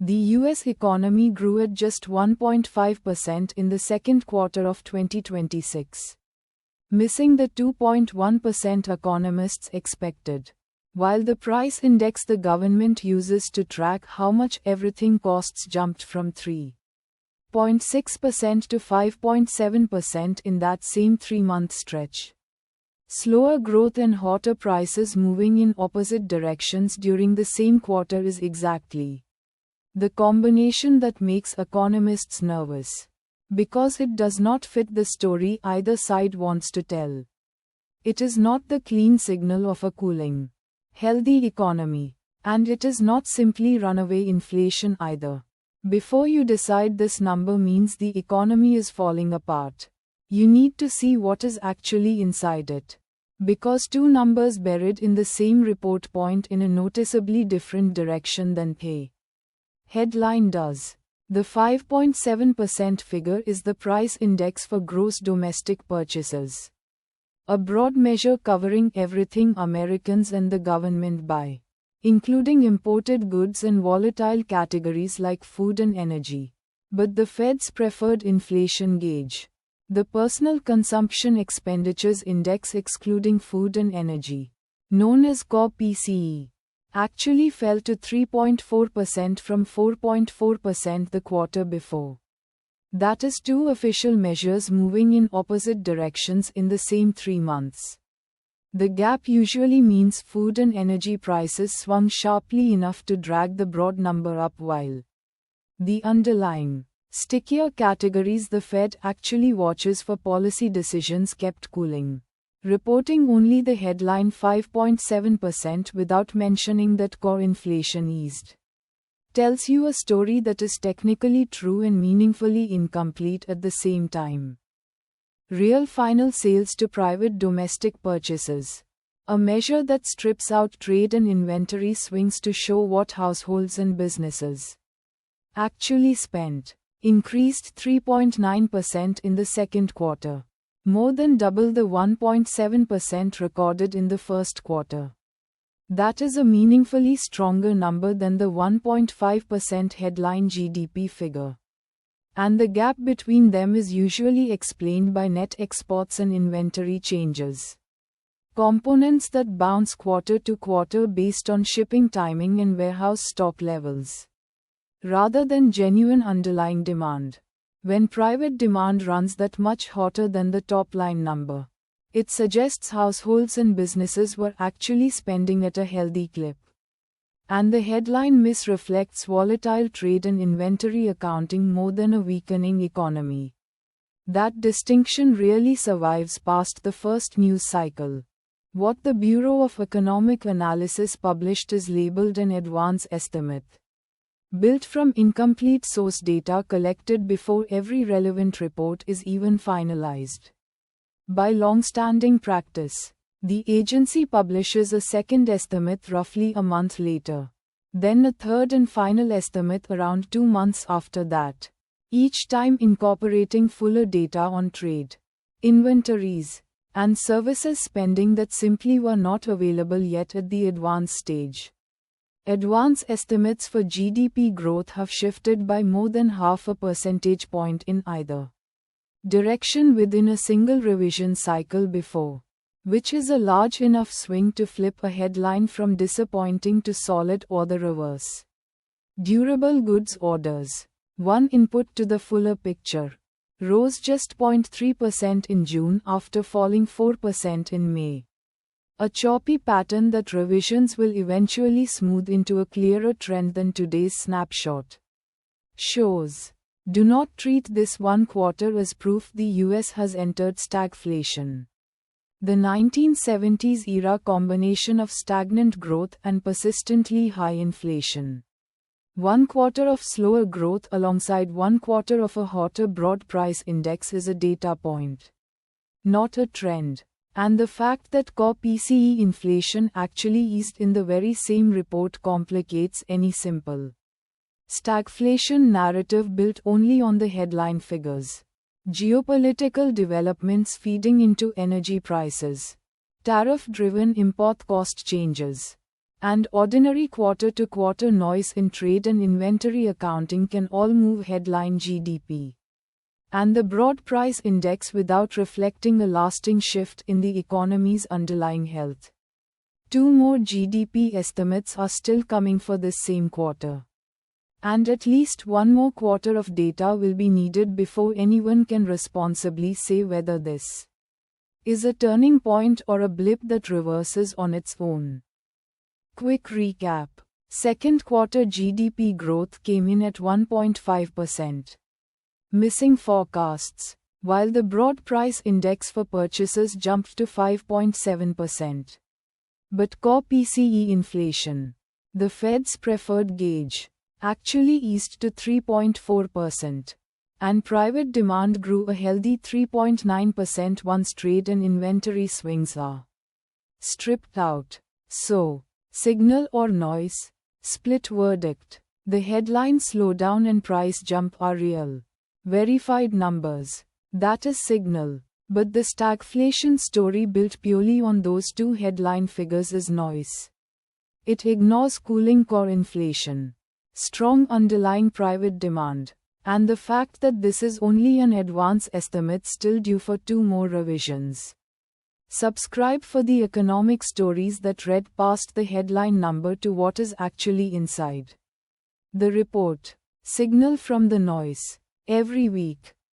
The US economy grew at just 1.5% in the second quarter of 2026, missing the 2.1% economists expected. While the price index the government uses to track how much everything costs jumped from 3.6% to 5.7% in that same 3-month stretch. Slower growth and hotter prices moving in opposite directions during the same quarter is exactly the combination that makes economists nervous, because it does not fit the story either side wants to tell. It is not the clean signal of a cooling, healthy economy, and it is not simply runaway inflation either. Before you decide this number means the economy is falling apart, you need to see what is actually inside it. Because two numbers buried in the same report point in a noticeably different direction than the headline does. The 5.7% figure is the price index for gross domestic purchases, a broad measure covering everything Americans and the government buy, including imported goods and volatile categories like food and energy. But the Fed's preferred inflation gauge, the Personal Consumption Expenditures Index excluding food and energy, known as core PCE, actually fell to 3.4% from 4.4% the quarter before. That is two official measures moving in opposite directions in the same 3 months. The gap usually means food and energy prices swung sharply enough to drag the broad number up while the underlying, stickier categories the Fed actually watches for policy decisions kept cooling, reporting only the headline 5.7% without mentioning that core inflation eased. Tells you a story that is technically true and meaningfully incomplete at the same time. Real final sales to private domestic purchases, a measure that strips out trade and inventory swings to show what households and businesses actually spent, increased 3.9% in the second quarter, more than double the 1.7% recorded in the first quarter. That is a meaningfully stronger number than the 1.5% headline GDP figure. And the gap between them is usually explained by net exports and inventory changes, components that bounce quarter to quarter based on shipping timing and warehouse stock levels, rather than genuine underlying demand. When private demand runs that much hotter than the top-line number, it suggests households and businesses were actually spending at a healthy clip. And the headline miss reflects volatile trade and inventory accounting more than a weakening economy. That distinction really survives past the first news cycle. What the Bureau of Economic Analysis published is labeled an advance estimate, built from incomplete source data collected before every relevant report is even finalized. By long-standing practice, the agency publishes a second estimate roughly a month later, then a third and final estimate around 2 months after that, each time incorporating fuller data on trade, inventories, and services spending that simply were not available yet at the advance stage. Advance estimates for GDP growth have shifted by more than half a percentage point in either direction within a single revision cycle before, which is a large enough swing to flip a headline from disappointing to solid or the reverse. Durable goods orders, one input to the fuller picture, rose just 0.3% in June after falling 4% in May. A choppy pattern that revisions will eventually smooth into a clearer trend than today's snapshot shows. Do not treat this one quarter as proof the US has entered stagflation. The 1970s era combination of stagnant growth and persistently high inflation. 1 quarter of slower growth alongside 1 quarter of a hotter broad price index is a data point, not a trend. And the fact that core PCE inflation actually eased in the very same report complicates any simple stagflation narrative built only on the headline figures. Geopolitical developments feeding into energy prices, tariff-driven import cost changes, And ordinary quarter-to-quarter noise in trade and inventory accounting can all move headline GDP and the broad price index without reflecting a lasting shift in the economy's underlying health. Two more GDP estimates are still coming for this same quarter. And at least one more quarter of data will be needed before anyone can responsibly say whether this is a turning point or a blip that reverses on its own. Quick recap. Second quarter GDP growth came in at 1.5%. Missing forecasts. While the broad price index for purchases jumped to 5.7%. But core PCE inflation, the Fed's preferred gauge, actually eased to 3.4%. And private demand grew a healthy 3.9% once trade and inventory swings are stripped out. So, signal or noise? Split verdict. The headline slowdown and price jump are real, verified numbers. That is signal. But the stagflation story built purely on those two headline figures is noise. It ignores cooling core inflation, strong underlying private demand, and the fact that this is only an advance estimate still due for two more revisions. Subscribe for the economic stories that read past the headline number to what is actually inside. The report. Signal from the noise. Every week.